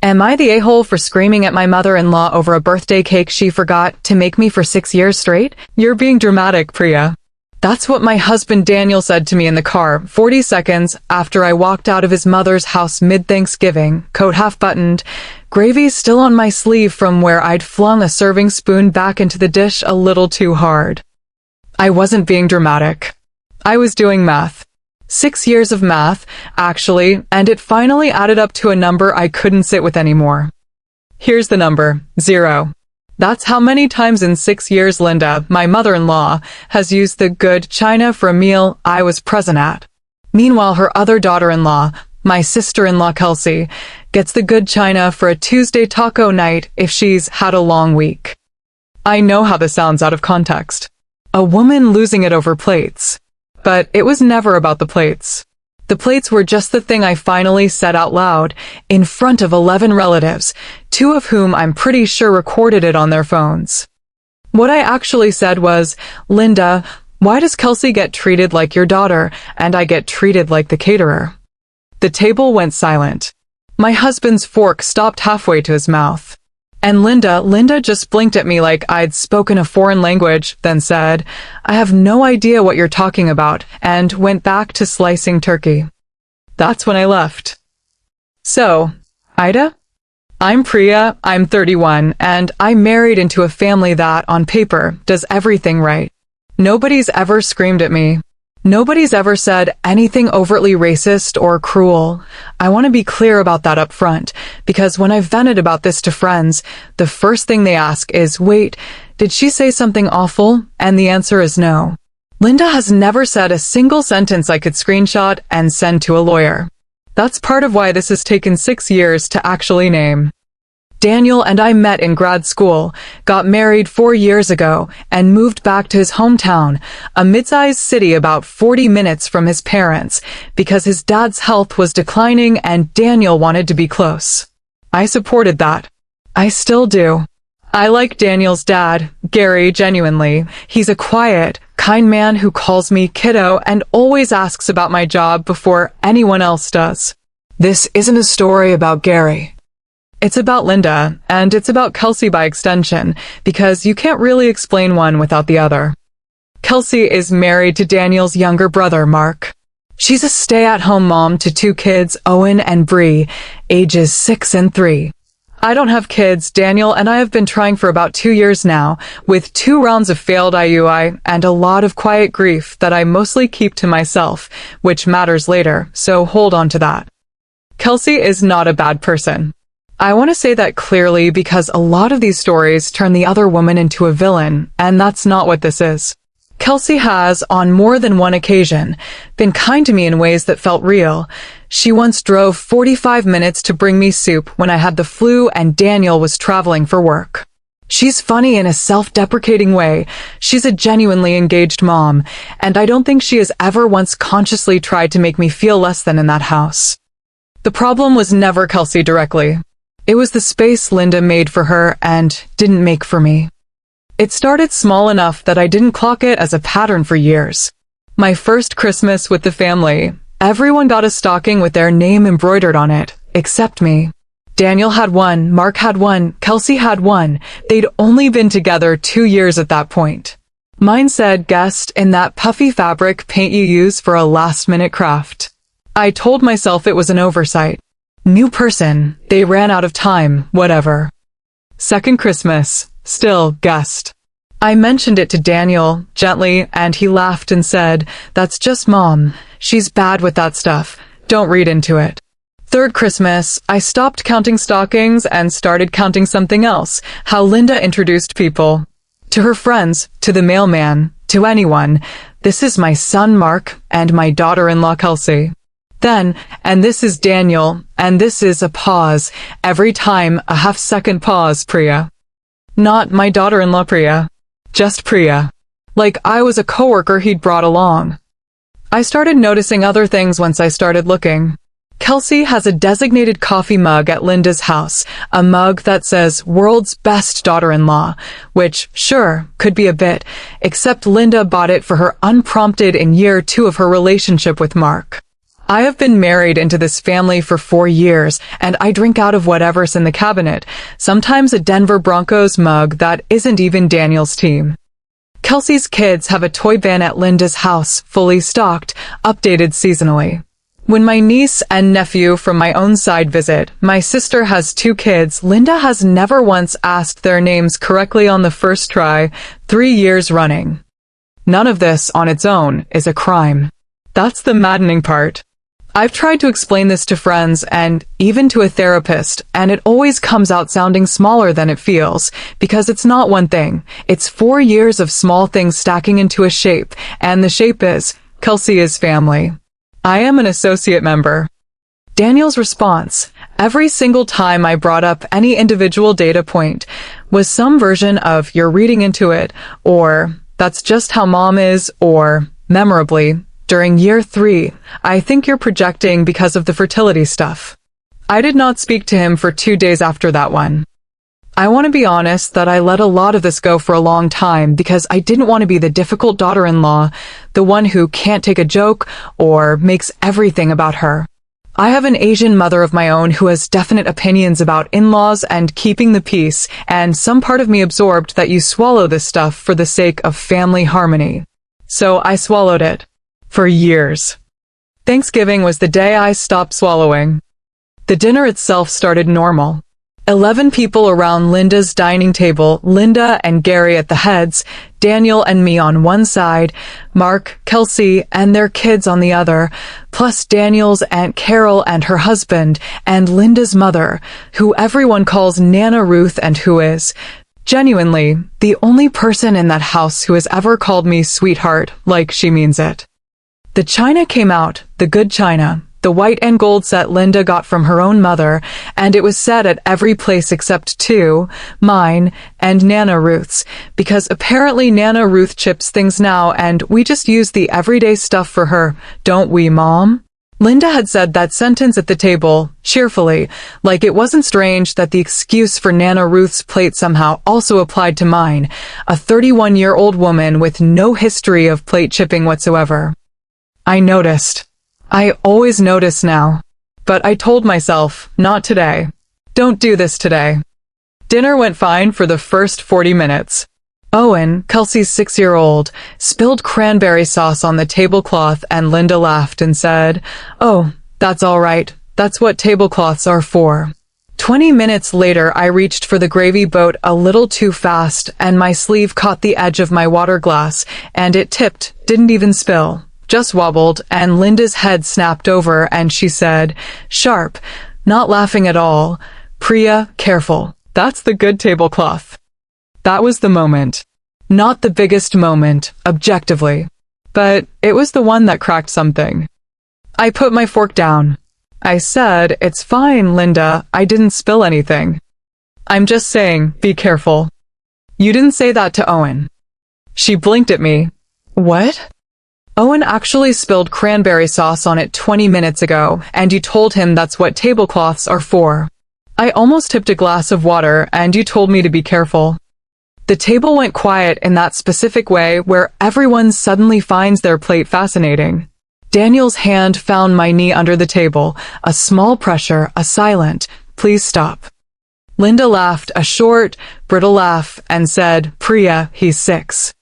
Am I the a-hole for screaming at my mother-in-law over a birthday cake she forgot to make me for 6 years straight? You're being dramatic, Priya. That's what my husband Daniel said to me in the car 40 seconds after I walked out of his mother's house mid-Thanksgiving, coat half-buttoned, gravy still on my sleeve from where I'd flung a serving spoon back into the dish a little too hard. I wasn't being dramatic. I was doing math. 6 years of math, actually, and it finally added up to a number I couldn't sit with anymore. Here's the number, 0. That's how many times in 6 years Linda, my mother-in-law, has used the good china for a meal I was present at. Meanwhile, her other daughter-in-law, my sister-in-law Kelsey, gets the good china for a Tuesday taco night if she's had a long week. I know how this sounds out of context. A woman losing it over plates. But it was never about the plates. The plates were just the thing I finally said out loud, in front of 11 relatives, 2 of whom I'm pretty sure recorded it on their phones. What I actually said was, Linda, why does Kelsey get treated like your daughter, and I get treated like the caterer? The table went silent. My husband's fork stopped halfway to his mouth. And Linda just blinked at me like I'd spoken a foreign language, then said, I have no idea what you're talking about, and went back to slicing turkey. That's when I left. So, AITA? I'm Priya, I'm 31, and I'm married into a family that, on paper, does everything right. Nobody's ever screamed at me. Nobody's ever said anything overtly racist or cruel. I want to be clear about that up front, because when I've vented about this to friends, the first thing they ask is, wait, did she say something awful? And the answer is no. Linda has never said a single sentence I could screenshot and send to a lawyer. That's part of why this has taken 6 years to actually name. Daniel and I met in grad school, got married 4 years ago, and moved back to his hometown, a mid-sized city about 40 minutes from his parents, because his dad's health was declining and Daniel wanted to be close. I supported that. I still do. I like Daniel's dad, Gary, genuinely. He's a quiet, kind man who calls me kiddo and always asks about my job before anyone else does. This isn't a story about Gary. It's about Linda, and it's about Kelsey by extension, because you can't really explain one without the other. Kelsey is married to Daniel's younger brother, Mark. She's a stay-at-home mom to 2 kids, Owen and Bree, ages 6 and 3. I don't have kids. Daniel and I have been trying for about 2 years now, with 2 rounds of failed IUI and a lot of quiet grief that I mostly keep to myself, which matters later, so hold on to that. Kelsey is not a bad person. I want to say that clearly because a lot of these stories turn the other woman into a villain, and that's not what this is. Kelsey has, on more than one occasion, been kind to me in ways that felt real. She once drove 45 minutes to bring me soup when I had the flu and Daniel was traveling for work. She's funny in a self-deprecating way. She's a genuinely engaged mom, and I don't think she has ever once consciously tried to make me feel less than in that house. The problem was never Kelsey directly. It was the space Linda made for her and didn't make for me. It started small enough that I didn't clock it as a pattern for years. My first Christmas with the family, everyone got a stocking with their name embroidered on it, except me. Daniel had one, Mark had one, Kelsey had one. They'd only been together 2 years at that point. Mine said guest in that puffy fabric paint you use for a last-minute craft. I told myself it was an oversight. New person, they ran out of time, whatever. Second Christmas, still guest. I mentioned it to Daniel, gently, and he laughed and said, that's just mom. She's bad with that stuff. Don't read into it. Third Christmas, I stopped counting stockings and started counting something else, how Linda introduced people. To her friends, to the mailman, to anyone. This is my son Mark and my daughter-in-law Kelsey. Then, and this is Daniel, and this is a pause, every time a half-second pause, Priya. Not my daughter-in-law Priya. Just Priya. Like I was a coworker he'd brought along. I started noticing other things once I started looking. Kelsey has a designated coffee mug at Linda's house, a mug that says world's best daughter-in-law, which, sure, could be a bit, except Linda bought it for her unprompted in year 2 of her relationship with Mark. I have been married into this family for 4 years, and I drink out of whatever's in the cabinet, sometimes a Denver Broncos mug that isn't even Daniel's team. Kelsey's kids have a toy van at Linda's house, fully stocked, updated seasonally. When my niece and nephew from my own side visit, my sister has 2 kids. Linda has never once asked their names correctly on the first try, 3 years running. None of this, on its own, is a crime. That's the maddening part. I've tried to explain this to friends and even to a therapist, and it always comes out sounding smaller than it feels, because it's not one thing. It's 4 years of small things stacking into a shape, and the shape is, Kelsey is family. I am an associate member. Daniel's response, every single time I brought up any individual data point, was some version of, you're reading into it, or, that's just how mom is, or, memorably, during year 3, I think you're projecting because of the fertility stuff. I did not speak to him for 2 days after that one. I want to be honest that I let a lot of this go for a long time because I didn't want to be the difficult daughter-in-law, the one who can't take a joke or makes everything about her. I have an Asian mother of my own who has definite opinions about in-laws and keeping the peace, and some part of me absorbed that you swallow this stuff for the sake of family harmony. So I swallowed it. For years. Thanksgiving was the day I stopped swallowing. The dinner itself started normal. 11 people around Linda's dining table, Linda and Gary at the heads, Daniel and me on one side, Mark, Kelsey, and their kids on the other, plus Daniel's Aunt Carol and her husband, and Linda's mother, who everyone calls Nana Ruth and who is, genuinely, the only person in that house who has ever called me sweetheart like she means it. The china came out, the good china. The white and gold set Linda got from her own mother, and it was set at every place except 2, mine, and Nana Ruth's, because apparently Nana Ruth chips things now and we just use the everyday stuff for her, don't we, Mom? Linda had said that sentence at the table, cheerfully, like it wasn't strange that the excuse for Nana Ruth's plate somehow also applied to mine, a 31-year-old woman with no history of plate chipping whatsoever. I noticed. I always notice now. But I told myself, not today. Don't do this today. Dinner went fine for the first 40 minutes. Owen, Kelsey's 6-year-old, spilled cranberry sauce on the tablecloth and Linda laughed and said, "Oh, that's all right. That's what tablecloths are for." 20 minutes later, I reached for the gravy boat a little too fast and my sleeve caught the edge of my water glass and it tipped, didn't even spill. Just wobbled, and Linda's head snapped over, and she said, sharp, not laughing at all, "Priya, careful. That's the good tablecloth." That was the moment. Not the biggest moment, objectively. But it was the one that cracked something. I put my fork down. I said, "It's fine, Linda. I didn't spill anything. I'm just saying, be careful." "You didn't say that to Owen." She blinked at me. "What?" "Owen actually spilled cranberry sauce on it 20 minutes ago, and you told him that's what tablecloths are for. I almost tipped a glass of water, and you told me to be careful." The table went quiet in that specific way where everyone suddenly finds their plate fascinating. Daniel's hand found my knee under the table, a small pressure, a silent, "Please stop." Linda laughed, a short, brittle laugh, and said, "Priya, he's 6.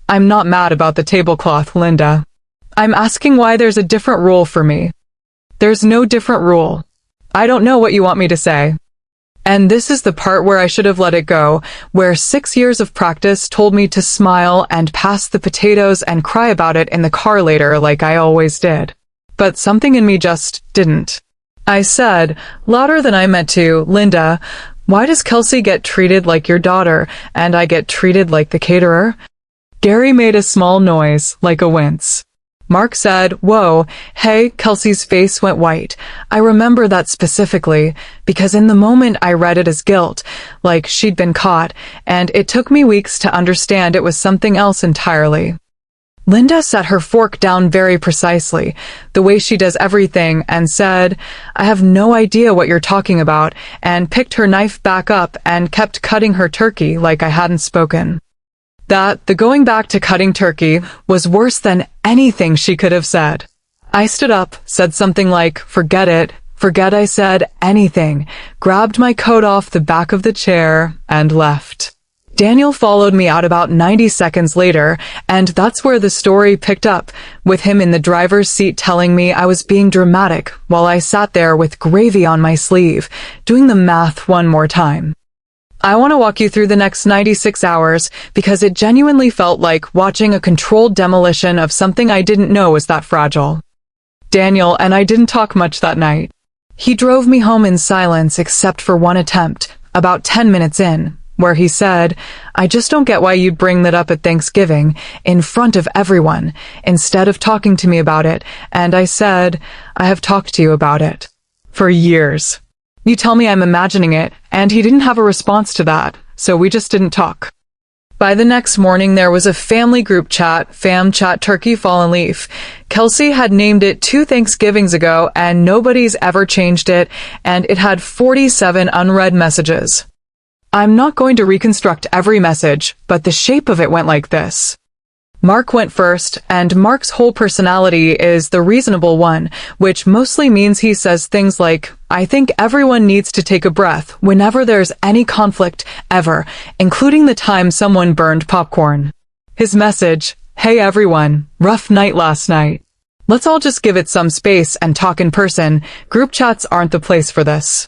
I'm not mad about the tablecloth, Linda. I'm asking why there's a different rule for me." "There's no different rule. I don't know what you want me to say." And this is the part where I should have let it go, where 6 years of practice told me to smile and pass the potatoes and cry about it in the car later like I always did. But something in me just didn't. I said, louder than I meant to, "Linda, why does Kelsey get treated like your daughter, and I get treated like the caterer?" Gary made a small noise, like a wince. Mark said, "Whoa, hey," Kelsey's face went white. I remember that specifically, because in the moment I read it as guilt, like she'd been caught, and it took me weeks to understand it was something else entirely. Linda set her fork down very precisely, the way she does everything, and said, "I have no idea what you're talking about," and picked her knife back up and kept cutting her turkey like I hadn't spoken. The going back to cutting turkey was worse than anything she could have said. I stood up, said something like, forget it, forget I said anything, grabbed my coat off the back of the chair, and left. Daniel followed me out about 90 seconds later, and that's where the story picked up, with him in the driver's seat telling me I was being dramatic while I sat there with gravy on my sleeve, doing the math one more time. I want to walk you through the next 96 hours because it genuinely felt like watching a controlled demolition of something I didn't know was that fragile. Daniel and I didn't talk much that night. He drove me home in silence except for one attempt, about 10 minutes in, where he said, I just don't get why you'd bring that up at Thanksgiving, in front of everyone, instead of talking to me about it, and I said, I have talked to you about it. For years. You tell me I'm imagining it, and he didn't have a response to that, so we just didn't talk. By the next morning, there was a family group chat, Fam Chat Turkey Fallen Leaf. Kelsey had named it 2 Thanksgivings ago, and nobody's ever changed it, and it had 47 unread messages. I'm not going to reconstruct every message, but the shape of it went like this. Mark went first, and Mark's whole personality is the reasonable one, which mostly means he says things like, I think everyone needs to take a breath whenever there's any conflict, ever, including the time someone burned popcorn. His message, hey everyone, rough night last night. Let's all just give it some space and talk in person. Group chats aren't the place for this.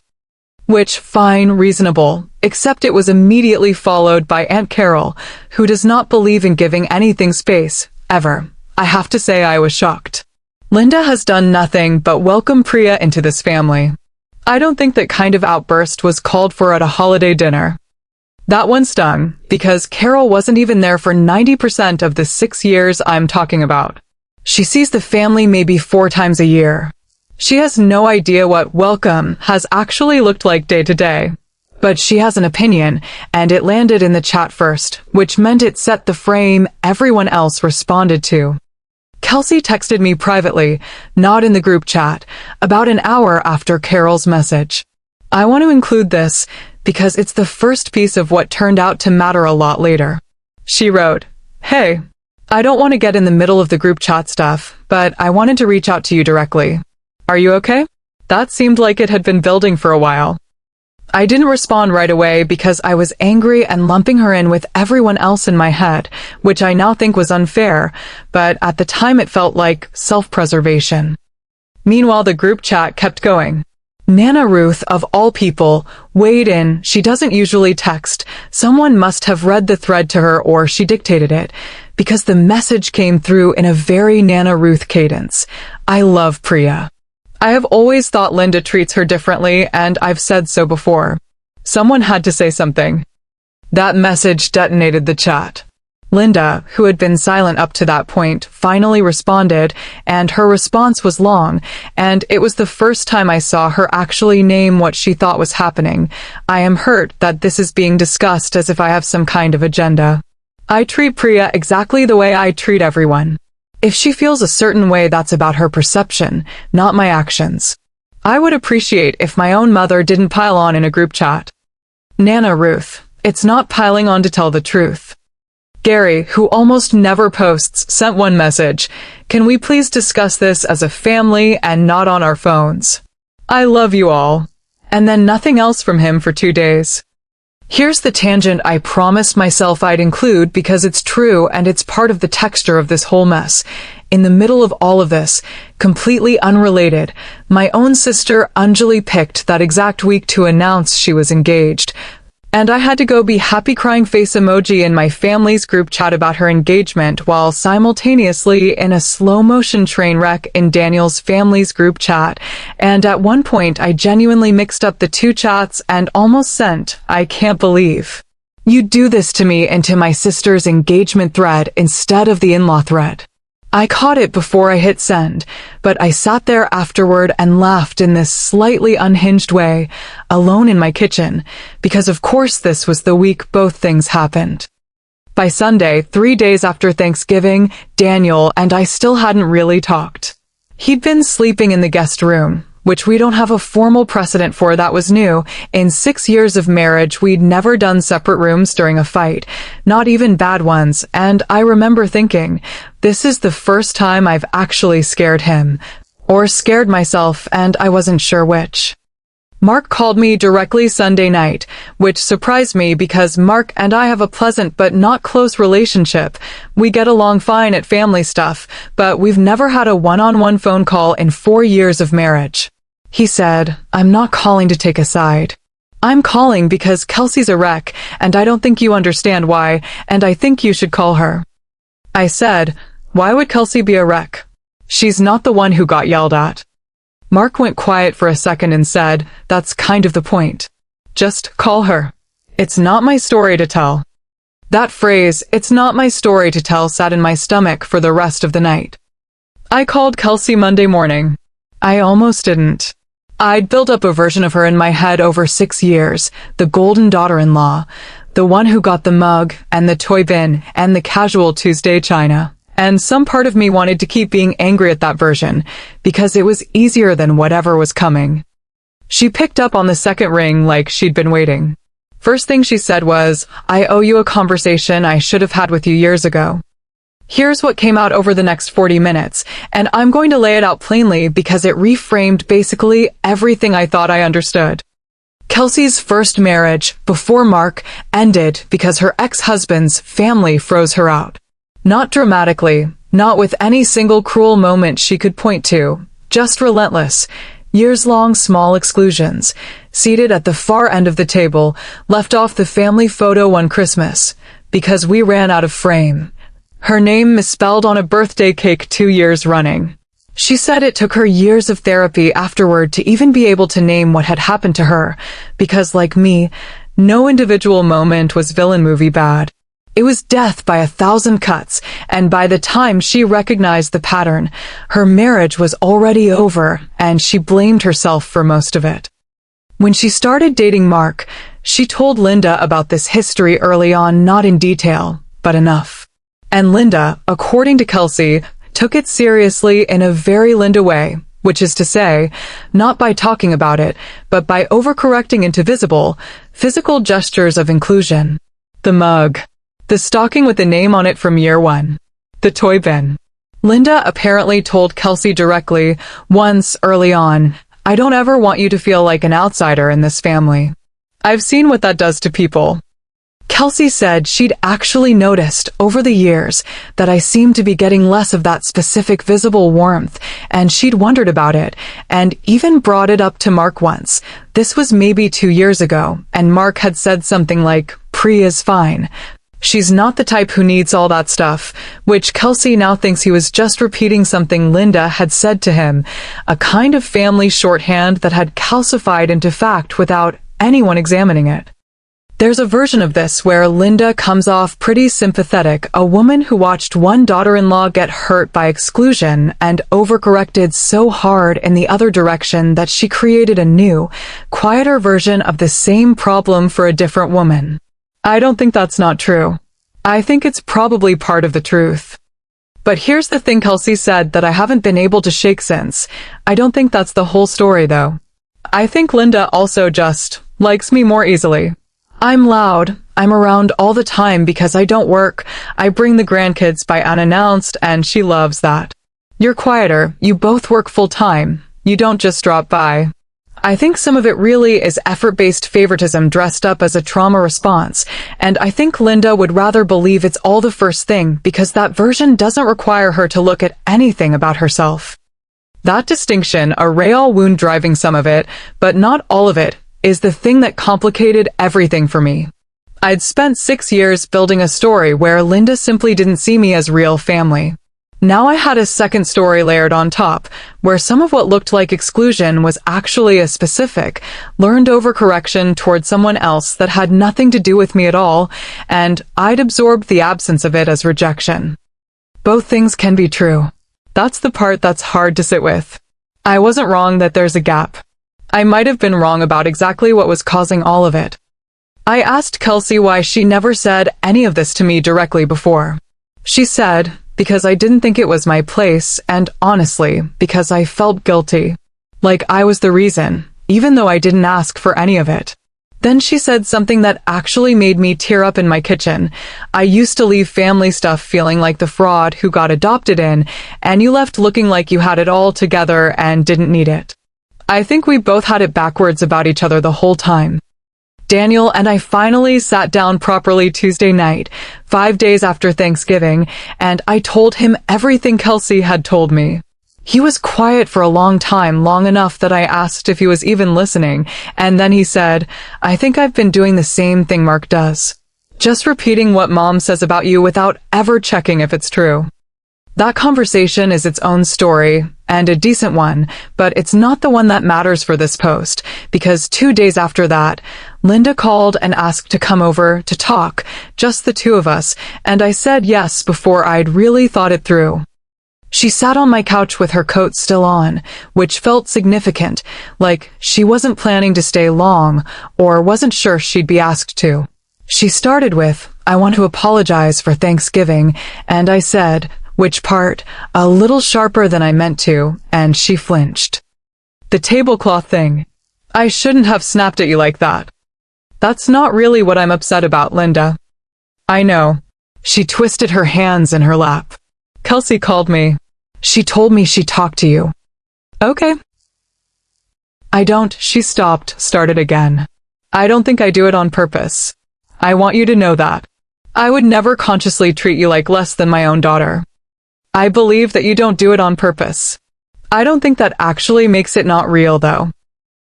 Which, fine, reasonable, except it was immediately followed by Aunt Carol, who does not believe in giving anything space, ever. I have to say I was shocked. Linda has done nothing but welcome Priya into this family. I don't think that kind of outburst was called for at a holiday dinner. That one stung, because Carol wasn't even there for 90% of the 6 years I'm talking about. She sees the family maybe 4 times a year. She has no idea what welcome has actually looked like day to day. But she has an opinion, and it landed in the chat first, which meant it set the frame everyone else responded to. Kelsey texted me privately, not in the group chat, about an hour after Carol's message. I want to include this because it's the first piece of what turned out to matter a lot later. She wrote, Hey, I don't want to get in the middle of the group chat stuff, but I wanted to reach out to you directly. Are you okay? That seemed like it had been building for a while. I didn't respond right away because I was angry and lumping her in with everyone else in my head, which I now think was unfair, but at the time it felt like self-preservation. Meanwhile, the group chat kept going. Nana Ruth, of all people, weighed in. She doesn't usually text. Someone must have read the thread to her or she dictated it, because the message came through in a very Nana Ruth cadence. I love Priya. I have always thought Linda treats her differently, and I've said so before. Someone had to say something. That message detonated the chat. Linda, who had been silent up to that point, finally responded, and her response was long, and it was the first time I saw her actually name what she thought was happening. I am hurt that this is being discussed as if I have some kind of agenda. I treat Priya exactly the way I treat everyone. If she feels a certain way, that's about her perception, not my actions. I would appreciate if my own mother didn't pile on in a group chat. Nana Ruth, it's not piling on to tell the truth. Gary, who almost never posts, sent one message. Can we please discuss this as a family and not on our phones? I love you all. And then nothing else from him for 2 days. Here's the tangent I promised myself I'd include because it's true and it's part of the texture of this whole mess. In the middle of all of this, completely unrelated, my own sister Anjali picked that exact week to announce she was engaged. And I had to go be happy crying face emoji in my family's group chat about her engagement while simultaneously in a slow-motion train wreck in Daniel's family's group chat. And at one point, I genuinely mixed up the 2 chats and almost sent, I can't believe you do this to me, into my sister's engagement thread instead of the in-law thread. I caught it before I hit send, but I sat there afterward and laughed in this slightly unhinged way, alone in my kitchen, because of course this was the week both things happened. By Sunday, 3 days after Thanksgiving, Daniel and I still hadn't really talked. He'd been sleeping in the guest room, which we don't have a formal precedent for. That was new. In 6 years of marriage, we'd never done separate rooms during a fight, not even bad ones, and I remember thinking, this is the first time I've actually scared him, or scared myself, and I wasn't sure which. Mark called me directly Sunday night, which surprised me because Mark and I have a pleasant but not close relationship. We get along fine at family stuff, but we've never had a one-on-one phone call in 4 years of marriage. He said, "I'm not calling to take a side. I'm calling because Kelsey's a wreck, and I don't think you understand why, and I think you should call her." I said, "Why would Kelsey be a wreck? She's not the one who got yelled at." Mark went quiet for a second and said, "That's kind of the point. Just call her. It's not my story to tell." That phrase, "it's not my story to tell," sat in my stomach for the rest of the night. I called Kelsey Monday morning. I almost didn't. I'd built up a version of her in my head over 6 years, the golden daughter-in-law, the one who got the mug and the toy bin and the casual Tuesday china. And some part of me wanted to keep being angry at that version, because it was easier than whatever was coming. She picked up on the second ring like she'd been waiting. First thing she said was, "I owe you a conversation I should have had with you years ago." Here's what came out over the next 40 minutes, and I'm going to lay it out plainly because it reframed basically everything I thought I understood. Kelsey's first marriage, before Mark, ended because her ex-husband's family froze her out. Not dramatically, not with any single cruel moment she could point to, just relentless, years-long small exclusions. Seated at the far end of the table, left off the family photo one Christmas, because we ran out of frame. Her name misspelled on a birthday cake 2 years running. She said it took her years of therapy afterward to even be able to name what had happened to her, because like me, no individual moment was villain movie bad. It was death by 1,000 cuts, and by the time she recognized the pattern, her marriage was already over, and she blamed herself for most of it. When she started dating Mark, she told Linda about this history early on, not in detail, but enough. And Linda, according to Kelsey, took it seriously in a very Linda way, which is to say, not by talking about it, but by overcorrecting into visible, physical gestures of inclusion. The mug. The stocking with the name on it from year one. The toy bin. Linda apparently told Kelsey directly, once early on, "I don't ever want you to feel like an outsider in this family. I've seen what that does to people." Kelsey said she'd actually noticed over the years that I seemed to be getting less of that specific visible warmth, and she'd wondered about it, and even brought it up to Mark once. This was maybe 2 years ago, and Mark had said something like, "Priya's fine. She's not the type who needs all that stuff," which Kelsey now thinks he was just repeating something Linda had said to him, a kind of family shorthand that had calcified into fact without anyone examining it. There's a version of this where Linda comes off pretty sympathetic, a woman who watched one daughter-in-law get hurt by exclusion and overcorrected so hard in the other direction that she created a new, quieter version of the same problem for a different woman. I don't think that's not true. I think it's probably part of the truth. But here's the thing Kelsey said that I haven't been able to shake since. I don't think that's the whole story, though. I think Linda also just likes me more easily. I'm loud. I'm around all the time because I don't work. I bring the grandkids by unannounced, and she loves that. You're quieter. You both work full-time. You don't just drop by. I think some of it really is effort-based favoritism dressed up as a trauma response, and I think Linda would rather believe it's all the first thing because that version doesn't require her to look at anything about herself. That distinction, a real wound driving some of it, but not all of it, is the thing that complicated everything for me. I'd spent 6 years building a story where Linda simply didn't see me as real family. Now I had a second story layered on top, where some of what looked like exclusion was actually a specific, learned overcorrection toward someone else that had nothing to do with me at all, and I'd absorbed the absence of it as rejection. Both things can be true. That's the part that's hard to sit with. I wasn't wrong that there's a gap. I might have been wrong about exactly what was causing all of it. I asked Kelsey why she never said any of this to me directly before. She said, because I didn't think it was my place, and honestly, because I felt guilty. Like I was the reason, even though I didn't ask for any of it. Then she said something that actually made me tear up in my kitchen. I used to leave family stuff feeling like the fraud who got adopted in, and you left looking like you had it all together and didn't need it. I think we both had it backwards about each other the whole time. Daniel and I finally sat down properly Tuesday night, 5 days after Thanksgiving, and I told him everything Kelsey had told me. He was quiet for a long time, long enough that I asked if he was even listening, and then he said, "I think I've been doing the same thing Mark does. Just repeating what Mom says about you without ever checking if it's true." That conversation is its own story, and a decent one, but it's not the one that matters for this post, because 2 days after that, Linda called and asked to come over to talk, just the two of us, and I said yes before I'd really thought it through. She sat on my couch with her coat still on, which felt significant, like she wasn't planning to stay long, or wasn't sure she'd be asked to. She started with, "I want to apologize for Thanksgiving," and I said, "Which part?" a little sharper than I meant to, and she flinched. "The tablecloth thing. I shouldn't have snapped at you like that." "That's not really what I'm upset about, Linda." "I know." She twisted her hands in her lap. "Kelsey called me. She told me she talked to you." "Okay." "I don't," she stopped, started again. "I don't think I do it on purpose. I want you to know that. I would never consciously treat you like less than my own daughter. I believe that you don't do it on purpose. I don't think that actually makes it not real, though.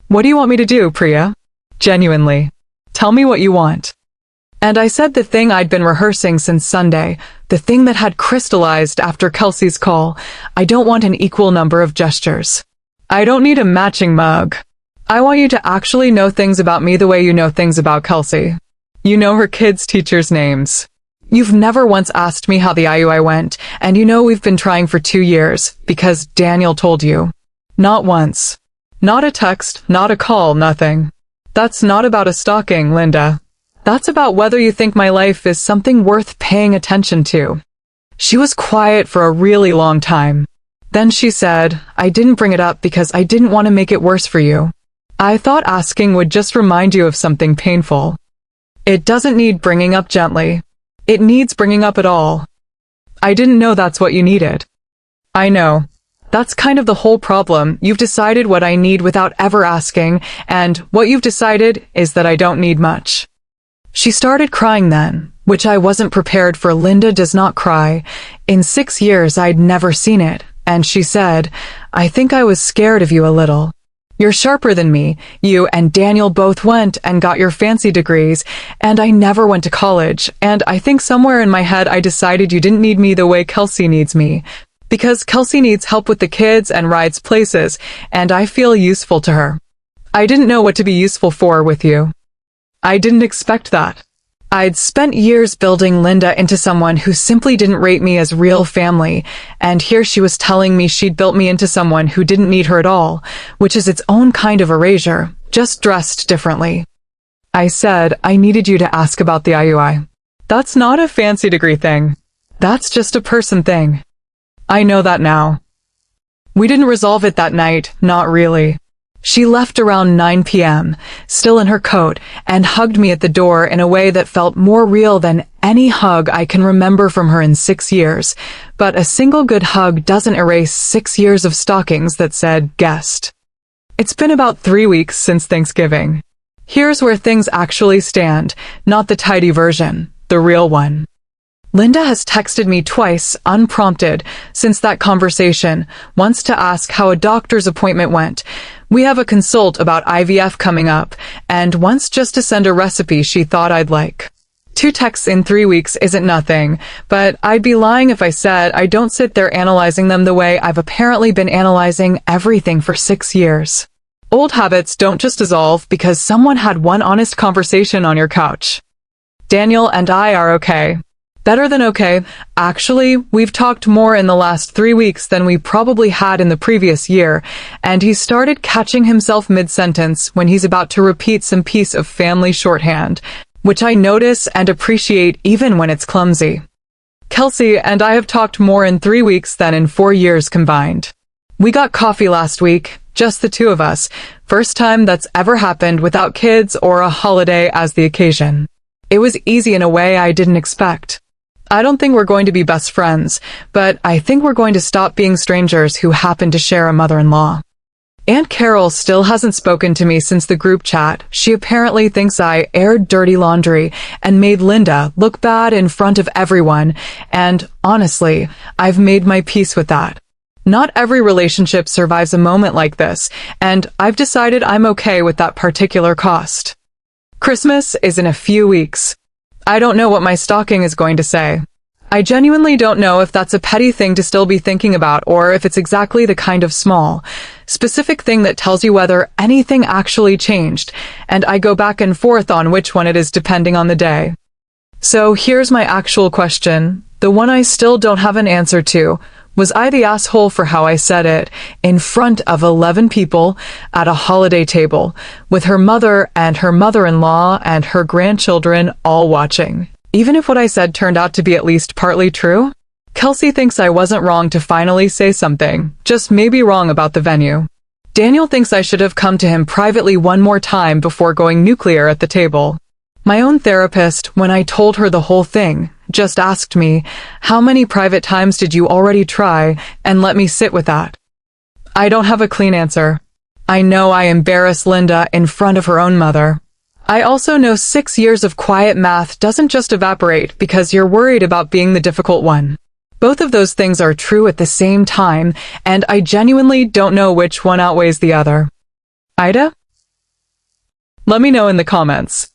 What do you want me to do, Priya? Genuinely. Tell me what you want." And I said the thing I'd been rehearsing since Sunday, the thing that had crystallized after Kelsey's call. I don't want an equal number of gestures. I don't need a matching mug. I want you to actually know things about me the way you know things about Kelsey. You know her kids' teachers' names. You've never once asked me how the IUI went, and you know we've been trying for 2 years, because Daniel told you. Not once. Not a text, not a call, nothing. That's not about a stalking, Linda. That's about whether you think my life is something worth paying attention to. She was quiet for a really long time. Then she said, "I didn't bring it up because I didn't want to make it worse for you. I thought asking would just remind you of something painful. It doesn't need bringing up gently. It needs bringing up at all. I didn't know that's what you needed." "I know. That's kind of the whole problem. You've decided what I need without ever asking, and what you've decided is that I don't need much." She started crying then, which I wasn't prepared for. Linda does not cry. In 6 years I'd never seen it, and she said, "I think I was scared of you a little. You're sharper than me. You and Daniel both went and got your fancy degrees, and I never went to college, and I think somewhere in my head I decided you didn't need me the way Kelsey needs me, because Kelsey needs help with the kids and rides places, and I feel useful to her. I didn't know what to be useful for with you. I didn't expect that. I'd spent years building Linda into someone who simply didn't rate me as real family, and here she was telling me she'd built me into someone who didn't need her at all, which is its own kind of erasure, just dressed differently." I said, "I needed you to ask about the IUI. That's not a fancy degree thing. That's just a person thing. I know that now." We didn't resolve it that night, not really. She left around 9 p.m., still in her coat, and hugged me at the door in a way that felt more real than any hug I can remember from her in 6 years. But a single good hug doesn't erase 6 years of stockings that said guest. It's been about 3 weeks since Thanksgiving. Here's where things actually stand, not the tidy version, the real one. Linda has texted me twice, unprompted, since that conversation, once to ask how a doctor's appointment went. We have a consult about IVF coming up, and once just to send a recipe she thought I'd like. 2 texts in 3 weeks isn't nothing, but I'd be lying if I said I don't sit there analyzing them the way I've apparently been analyzing everything for 6 years. Old habits don't just dissolve because someone had one honest conversation on your couch. Daniel and I are okay. Better than okay. Actually, we've talked more in the last 3 weeks than we probably had in the previous year, and he started catching himself mid-sentence when he's about to repeat some piece of family shorthand, which I notice and appreciate even when it's clumsy. Kelsey and I have talked more in 3 weeks than in 4 years combined. We got coffee last week, Just the two of us. First time that's ever happened without kids or a holiday as the occasion. It was easy in a way I didn't expect. I don't think we're going to be best friends, but I think we're going to stop being strangers who happen to share a mother-in-law. Aunt Carol still hasn't spoken to me since the group chat. She apparently thinks I aired dirty laundry and made Linda look bad in front of everyone, and honestly, I've made my peace with that. Not every relationship survives a moment like this, and I've decided I'm okay with that particular cost. Christmas is in a few weeks. I don't know what my stocking is going to say. I genuinely don't know if that's a petty thing to still be thinking about or if it's exactly the kind of small, specific thing that tells you whether anything actually changed, and I go back and forth on which one it is depending on the day. So here's my actual question, the one I still don't have an answer to. Was I the asshole for how I said it, in front of 11 people, at a holiday table, with her mother and her mother-in-law and her grandchildren all watching? Even if what I said turned out to be at least partly true? Kelsey thinks I wasn't wrong to finally say something, just maybe wrong about the venue. Daniel thinks I should have come to him privately one more time before going nuclear at the table. My own therapist, when I told her the whole thing, just asked me, how many private times did you already try, and let me sit with that. I don't have a clean answer. I know I embarrassed Linda in front of her own mother. I also know 6 years of quiet math doesn't just evaporate because you're worried about being the difficult one. Both of those things are true at the same time, and I genuinely don't know which one outweighs the other. AITA? Let me know in the comments.